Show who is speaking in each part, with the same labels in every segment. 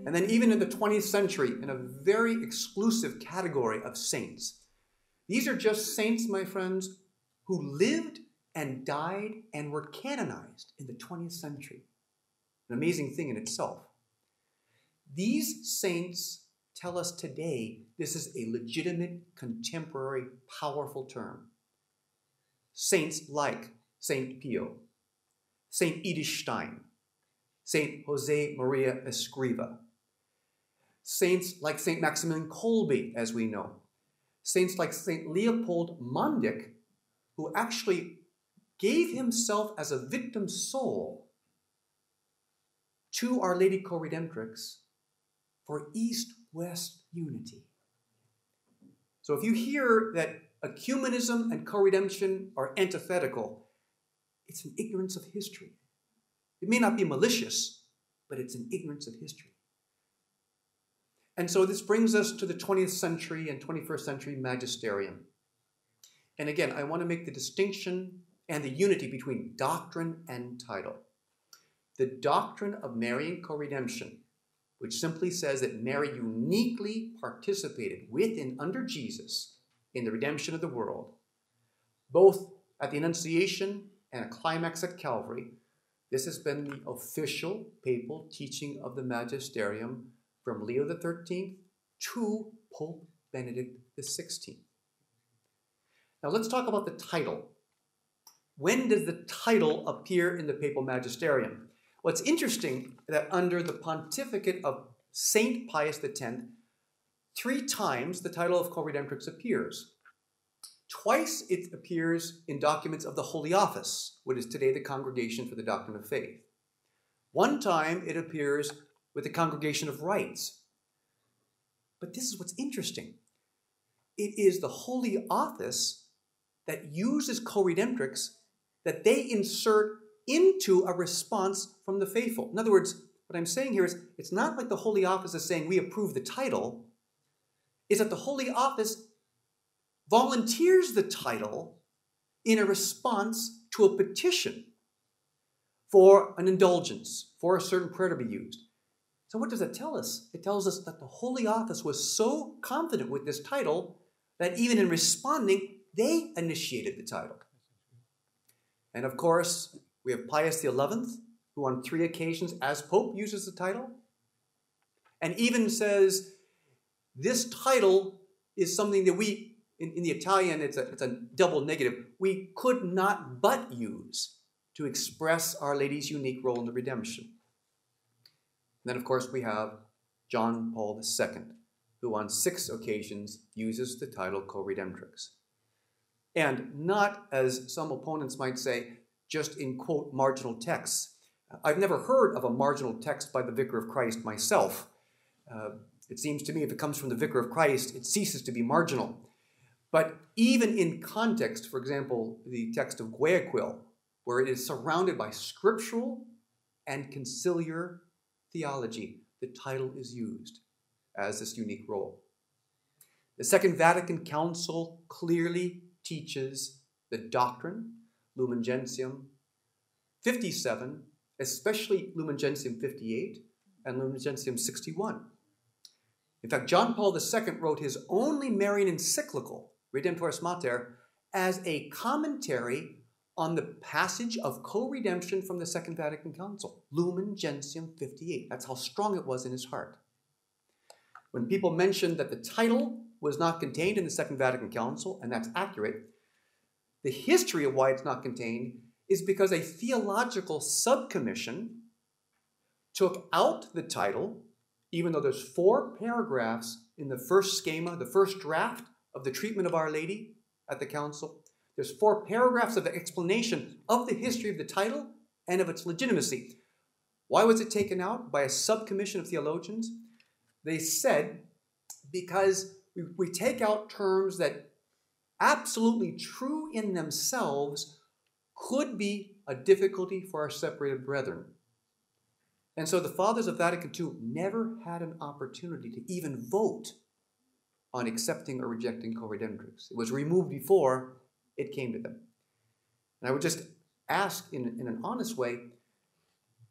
Speaker 1: And then even in the 20th century, in a very exclusive category of saints. These are just saints, my friends, who lived and died and were canonized in the 20th century. An amazing thing in itself. These saints tell us today this is a legitimate, contemporary, powerful term. Saints like Saint Pio, Saint Edith Stein, Saint Jose Maria Escriva, saints like Saint Maximilian Kolbe, as we know, saints like Saint Leopold Mondic, who actually gave himself as a victim soul to Our Lady Co-Redemptrix for East-West unity. So if you hear that ecumenism and co-redemption are antithetical, it's an ignorance of history. It may not be malicious, but it's an ignorance of history. And so this brings us to the 20th century and 21st century magisterium. And again, I want to make the distinction and the unity between doctrine and title. The doctrine of Marian Coredemption, which simply says that Mary uniquely participated with and under Jesus in the redemption of the world, both at the Annunciation and a climax at Calvary. This has been the official papal teaching of the magisterium from Leo XIII to Pope Benedict XVI. Now let's talk about the title. When does the title appear in the papal magisterium? Well, it's interesting that under the pontificate of Saint Pius X, 3 times the title of Co-Redemptrix appears. Twice it appears in documents of the Holy Office, what is today the Congregation for the Doctrine of Faith. 1 time it appears with the Congregation of Rites. But this is what's interesting. It is the Holy Office that uses Co-Redemptrix that they insert into a response from the faithful. In other words, what I'm saying here is, it's not like the Holy Office is saying we approve the title. It's that the Holy Office volunteers the title in a response to a petition for an indulgence, for a certain prayer to be used. So what does that tell us? It tells us that the Holy Office was so confident with this title that even in responding, they initiated the title. And of course, we have Pius XI, who on 3 occasions as Pope uses the title, and even says this title is something that we, in the Italian, it's a double negative, we could not but use to express Our Lady's unique role in the redemption. And then, of course, we have John Paul II, who on 6 occasions uses the title Co-Redemptrix. And not, as some opponents might say, just in, quote, marginal texts. I've never heard of a marginal text by the Vicar of Christ myself. It seems to me if it comes from the Vicar of Christ, it ceases to be marginal. But even in context, for example, the text of Guayaquil, where it is surrounded by scriptural and conciliar theology, the title is used as this unique role. The Second Vatican Council clearly teaches the doctrine, Lumen Gentium 57, especially Lumen Gentium 58 and Lumen Gentium 61. In fact, John Paul II wrote his only Marian encyclical, Redemptoris Mater, as a commentary on the passage of co-redemption from the Second Vatican Council, Lumen Gentium 58. That's how strong it was in his heart. When people mentioned that the title was not contained in the Second Vatican Council, and that's accurate, the history of why it's not contained is because a theological subcommission took out the title, even though there's 4 paragraphs in the first schema, the first draft of the treatment of Our Lady at the Council. There's 4 paragraphs of the explanation of the history of the title and of its legitimacy. Why was it taken out by a subcommission of theologians? They said, because we take out terms that absolutely true in themselves could be a difficulty for our separated brethren. And so the Fathers of Vatican II never had an opportunity to even vote on accepting or rejecting Co-Redemptrix. It was removed before it came to them. And I would just ask in an honest way,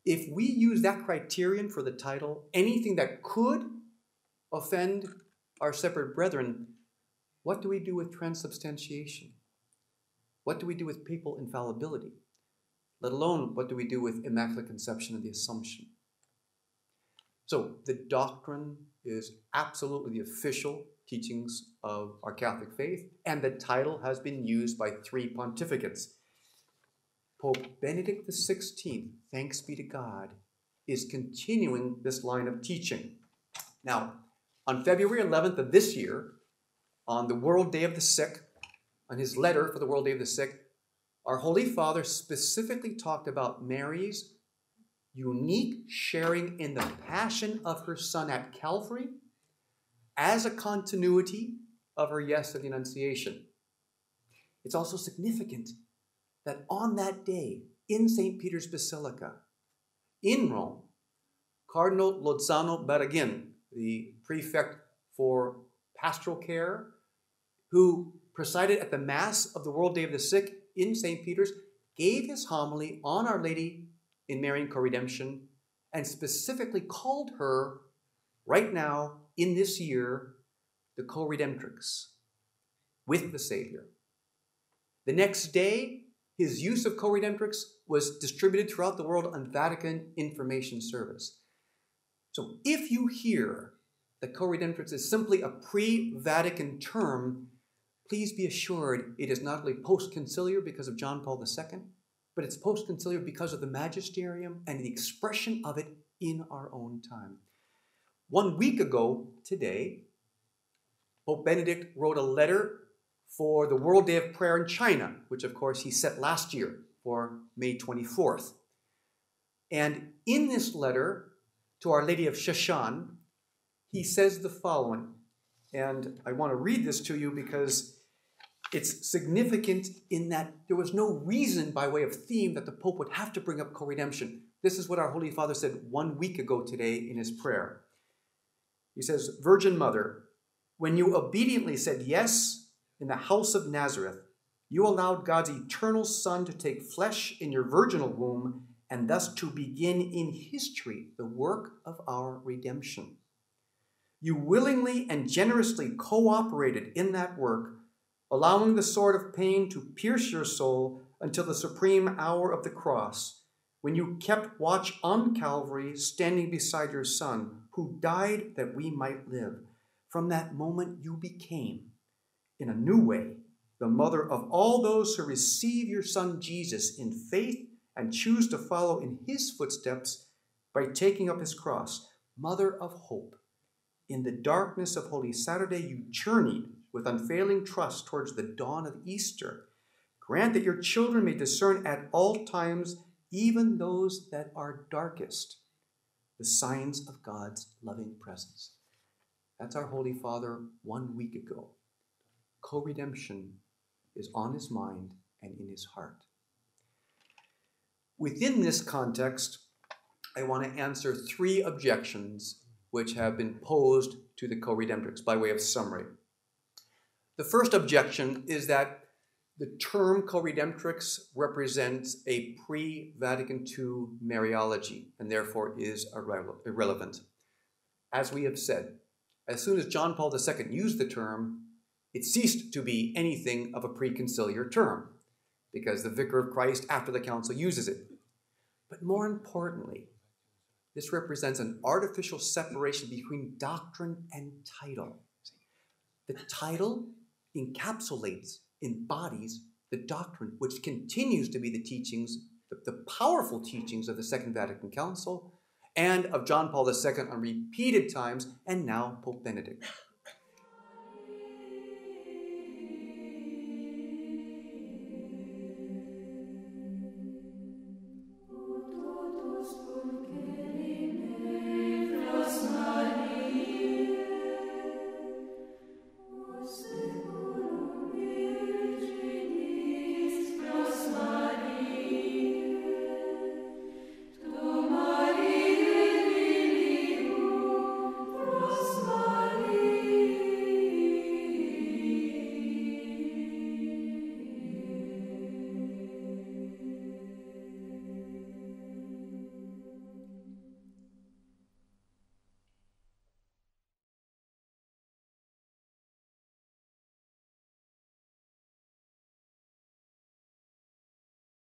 Speaker 1: If we use that criterion for the title, anything that could offend our separate brethren, what do we do with transubstantiation? What do we do with papal infallibility? Let alone, what do we do with Immaculate Conception and the Assumption? So the doctrine is absolutely the official teachings of our Catholic faith, and the title has been used by 3 pontificates. Pope Benedict XVI, thanks be to God, is continuing this line of teaching. Now, on February 11th of this year, on the World Day of the Sick, on his letter for the World Day of the Sick, our Holy Father specifically talked about Mary's unique sharing in the passion of her Son at Calvary as a continuity of her yes to the Annunciation. It's also significant that on that day, in St. Peter's Basilica, in Rome, Cardinal Lozano Barragin, the prefect for pastoral care, who presided at the Mass of the World Day of the Sick in St. Peter's, gave his homily on Our Lady in Marian Coredemption and specifically called her, right now, in this year, the co-redemptrix with the Savior. The next day, his use of co-redemptrix was distributed throughout the world on Vatican Information Service. So if you hear that co-redemptrix is simply a pre-Vatican term, please be assured it is not only post-conciliar because of John Paul II, but it's post-conciliar because of the magisterium and the expression of it in our own time. 1 week ago today, Pope Benedict wrote a letter for the World Day of Prayer in China, which of course he set last year for May 24th. And in this letter to Our Lady of Shashan, he says the following, and I want to read this to you because it's significant in that there was no reason by way of theme that the Pope would have to bring up co-redemption. This is what our Holy Father said 1 week ago today in his prayer. He says, Virgin Mother, when you obediently said yes in the house of Nazareth, you allowed God's eternal Son to take flesh in your virginal womb and thus to begin in history the work of our redemption. You willingly and generously cooperated in that work, allowing the sword of pain to pierce your soul until the supreme hour of the cross, when you kept watch on Calvary, standing beside your Son, who died that we might live. From that moment you became, in a new way, the mother of all those who receive your Son Jesus in faith and choose to follow in his footsteps by taking up his cross. Mother of hope, in the darkness of Holy Saturday you journeyed with unfailing trust towards the dawn of Easter. Grant that your children may discern at all times, even those that are darkest, the signs of God's loving presence. That's our Holy Father 1 week ago. Co-redemption is on his mind and in his heart. Within this context, I want to answer 3 objections which have been posed to the co-redemptrix by way of summary. The first objection is that the term co-redemptrix represents a pre-Vatican II Mariology and therefore is irrelevant. As we have said, as soon as John Paul II used the term, it ceased to be anything of a pre-conciliar term because the Vicar of Christ after the council uses it. But more importantly, this represents an artificial separation between doctrine and title. The title encapsulates, embodies the doctrine, which continues to be the teachings, the powerful teachings of the Second Vatican Council and of John Paul II on repeated times, and now Pope Benedict.